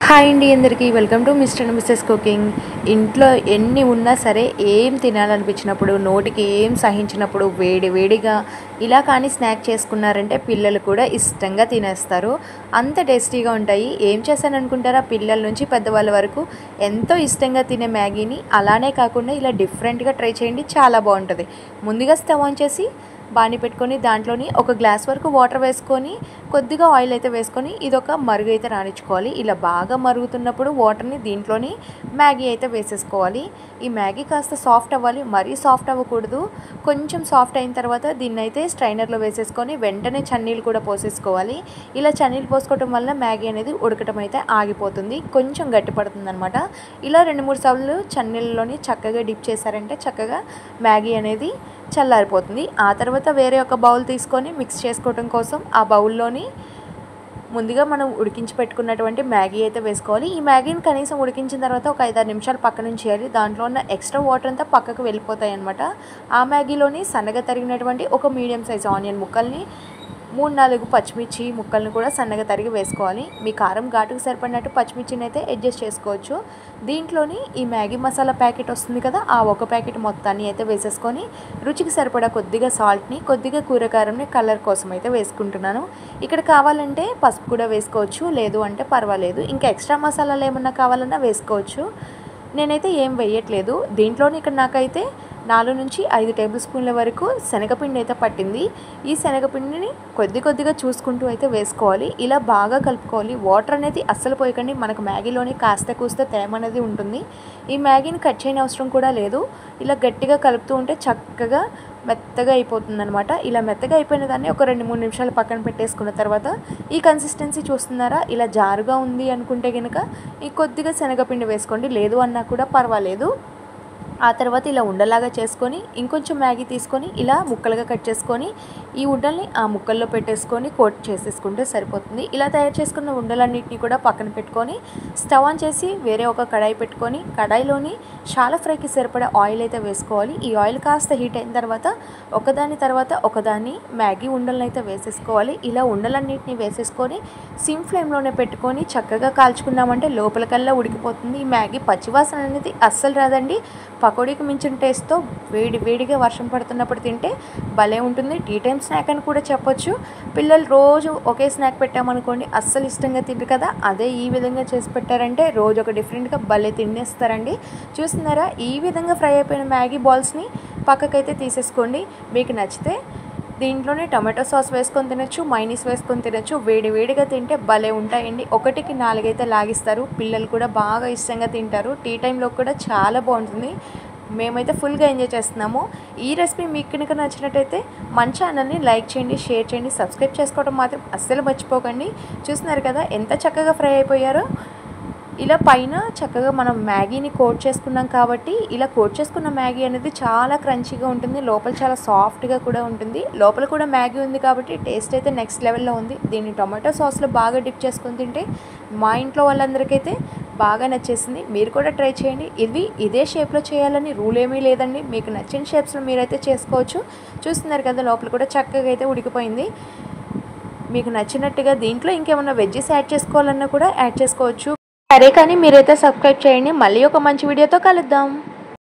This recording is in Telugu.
హాయ్ అండి అందరికీ welcome to Mr and Mrs cooking. ఇంట్లో ఎన్ని ఉన్నా సరే ఏం తినాలనిపించినప్పుడు, నోటికి ఏం సహించినప్పుడు వేడి వేడిగా ఇలా కానీ స్నాక్ చేసుకున్నారంటే పిల్లలు కూడా ఇష్టంగా తినేస్తారు. అంత టేస్టీగా ఉంటాయి. ఏం చేశాను అనుకుంటారా? పిల్లల నుంచి పెద్దవాళ్ళ వరకు ఎంతో ఇష్టంగా తినే మ్యాగీని అలానే కాకుండా ఇలా డిఫరెంట్గా ట్రై చేయండి, చాలా బాగుంటుంది. ముందుగా స్టవ్ ఆన్ చేసి బాణీ పెట్టుకొని దాంట్లోని ఒక గ్లాస్ వరకు వాటర్ వేసుకొని కొద్దిగా ఆయిల్ అయితే వేసుకొని ఇదొక మరుగు అయితే రానిచ్చుకోవాలి. ఇలా బాగా మరుగుతున్నప్పుడు వాటర్ని దీంట్లోని మ్యాగీ అయితే వేసేసుకోవాలి. ఈ మ్యాగీ కాస్త సాఫ్ట్ అవ్వాలి, మరీ సాఫ్ట్ అవ్వకూడదు. కొంచెం సాఫ్ట్ అయిన తర్వాత దీన్ని అయితే స్ట్రైనర్లో వేసేసుకొని వెంటనే చన్నీళ్ళు కూడా పోసేసుకోవాలి. ఇలా చన్నీళ్ళు పోసుకోవటం వల్ల మ్యాగీ అనేది ఉడకటం అయితే ఆగిపోతుంది, కొంచెం గట్టిపడుతుంది అనమాట. ఇలా 2-3 సార్లు చన్నీళ్ళలోని చక్కగా డిప్ చేశారంటే చక్కగా మ్యాగీ అనేది చల్లారిపోతుంది. ఆ తర్వాత వేరే ఒక బౌల్ తీసుకొని మిక్స్ చేసుకోవడం కోసం ఆ బౌల్లోని ముందుగా మనం ఉడికించి పెట్టుకున్నటువంటి మ్యాగీ అయితే వేసుకోవాలి. ఈ మ్యాగీని కనీసం ఉడికించిన తర్వాత ఒక 5-6 నిమిషాలు పక్కన ఉంచేయాలి. దాంట్లో ఉన్న ఎక్స్ట్రా వాటర్ అంతా పక్కకు వెళ్ళిపోతాయి అన్నమాట. ఆ మ్యాగీలోని సన్నగా తరిగినటువంటి ఒక మీడియం సైజ్ ఆనియన్ ముక్కల్ని, 3-4 పచ్చిమిర్చి ముక్కల్ని కూడా సన్నగా తరిగి వేసుకోవాలి. మీ కారం ఘాటుకు సరిపడినట్టు పచ్చిమిర్చిని అయితే అడ్జస్ట్ చేసుకోవచ్చు. దీంట్లోని ఈ మ్యాగీ మసాలా ప్యాకెట్ వస్తుంది కదా, ఆ ఒక ప్యాకెట్ మొత్తాన్ని అయితే వేసేసుకొని రుచికి సరిపడా కొద్దిగా సాల్ట్ని, కొద్దిగా కూరకారంని కలర్ కోసం అయితే వేసుకుంటున్నాను. ఇక్కడ కావాలంటే పసుపు కూడా వేసుకోవచ్చు, లేదు అంటే పర్వాలేదు. ఇంకా ఎక్స్ట్రా మసాలాలు ఏమన్నా కావాలన్నా వేసుకోవచ్చు. నేనైతే ఏం వేయట్లేదు. దీంట్లోని ఇక్కడ నాకైతే 4-5 టేబుల్ స్పూన్ల వరకు శనగపిండి అయితే పట్టింది. ఈ శనగపిండిని కొద్దిగా చూసుకుంటూ అయితే వేసుకోవాలి. ఇలా బాగా కలుపుకోవాలి. వాటర్ అనేది అస్సలు పోయకండి, మనకు మ్యాగీలోని కాస్త కూస్త తేమ అనేది ఉంటుంది. ఈ మ్యాగీని కట్ చేయని అవసరం కూడా లేదు. ఇలా గట్టిగా కలుపుతూ ఉంటే చక్కగా మెత్తగా అయిపోతుంది అనమాట. ఇలా మెత్తగా అయిపోయిన దాన్ని ఒక 2-3 నిమిషాలు పక్కన పెట్టేసుకున్న తర్వాత ఈ కన్సిస్టెన్సీ చూస్తున్నారా, ఇలా జారుగా ఉంది అనుకుంటే కనుక ఈ కొద్దిగా శనగపిండి వేసుకోండి, లేదు అన్నా కూడా పర్వాలేదు. ఆ తర్వాత ఇలా ఉండలాగా చేసుకొని ఇంకొంచెం మ్యాగీ తీసుకొని ఇలా ముక్కలుగా కట్ చేసుకొని ఈ ఉండల్ని ఆ ముక్కల్లో పెట్టేసుకొని కోట్ చేసేసుకుంటే సరిపోతుంది. ఇలా తయారు చేసుకున్న ఉండలన్నింటినీ కూడా పక్కన పెట్టుకొని స్టవ్ ఆన్ చేసి వేరే ఒక కడాయి పెట్టుకొని కడాయిలోని షాలో ఫ్రైకి సరిపడా ఆయిల్ అయితే వేసుకోవాలి. ఈ ఆయిల్ కాస్త హీట్ అయిన తర్వాత ఒకదాని తర్వాత ఒకదాన్ని మ్యాగీ ఉండలను అయితే వేసేసుకోవాలి. ఇలా ఉండలన్నింటినీ వేసేసుకొని సిమ్ ఫ్లేమ్లోనే పెట్టుకొని చక్కగా కాల్చుకున్నామంటే లోపలికల్లా ఉడికిపోతుంది. ఈ మ్యాగీ పచ్చివాసన అనేది అస్సలు రాదండి. పకోడీకి మించిన టేస్ట్తో వేడిగా వర్షం పడుతున్నప్పుడు తింటే భలే ఉంటుంది. టీ టైం స్నాక్ అని కూడా చెప్పొచ్చు. పిల్లలు రోజు ఒకే స్నాక్ పెట్టామనుకోండి అస్సలు ఇష్టంగా తింటారు కదా, అదే ఈ విధంగా చేసి పెట్టారంటే రోజు ఒక డిఫరెంట్గా భలే తినేస్తారండి. చూస్తున్నారా, ఈ విధంగా ఫ్రై అయిపోయిన మ్యాగీ బాల్స్ని పక్కకైతే తీసేసుకోండి. మీకు నచ్చితే దీంట్లోనే టమాటో సాస్ వేసుకొని తినచ్చు, మైనీస్ వేసుకొని తినచ్చు. వేడిగా తింటే భలే ఉంటాయండి. 1కి 4 అయితే లాగిస్తారు. పిల్లలు కూడా బాగా ఇష్టంగా తింటారు. టీ టైంలో కూడా చాలా బాగుంటుంది. మేమైతే ఫుల్గా ఎంజాయ్ చేస్తున్నాము. ఈ రెసిపీ మీకు కనుక నచ్చినట్టయితే మన ఛానల్ని లైక్ చేయండి, షేర్ చేయండి, సబ్స్క్రైబ్ చేసుకోవడం మాత్రం అస్సలు మర్చిపోకండి. చూస్తున్నారు కదా ఎంత చక్కగా ఫ్రై అయిపోయారో. ఇలా పైన చక్కగా మనం మ్యాగీని కోట్ చేసుకున్నాం కాబట్టి ఇలా కోట్ చేసుకున్న మ్యాగీ అనేది చాలా క్రంచీగా ఉంటుంది, లోపల చాలా సాఫ్ట్గా కూడా ఉంటుంది. లోపల కూడా మ్యాగీ ఉంది కాబట్టి టేస్ట్ అయితే నెక్స్ట్ లెవెల్లో ఉంది. దీన్ని టొమాటో సాస్లో బాగా డిప్ చేసుకొని తింటే మా ఇంట్లో వాళ్ళందరికైతే బాగా నచ్చేసింది. మీరు కూడా ట్రై చేయండి. ఇదే షేప్లో చేయాలని రూల్ ఏమీ లేదండి, మీకు నచ్చిన షేప్స్లో మీరైతే చేసుకోవచ్చు. చూస్తున్నారు కదా లోపల కూడా చక్కగా అయితే ఉడికిపోయింది. మీకు నచ్చినట్టుగా దీంట్లో ఇంకేమైనా వెజ్జెస్ యాడ్ చేసుకోవాలన్నా కూడా యాడ్ చేసుకోవచ్చు. సరే కానీ మీరైతే సబ్స్క్రైబ్ చేయండి. మళ్ళీ ఒక మంచి వీడియోతో కలుద్దాం.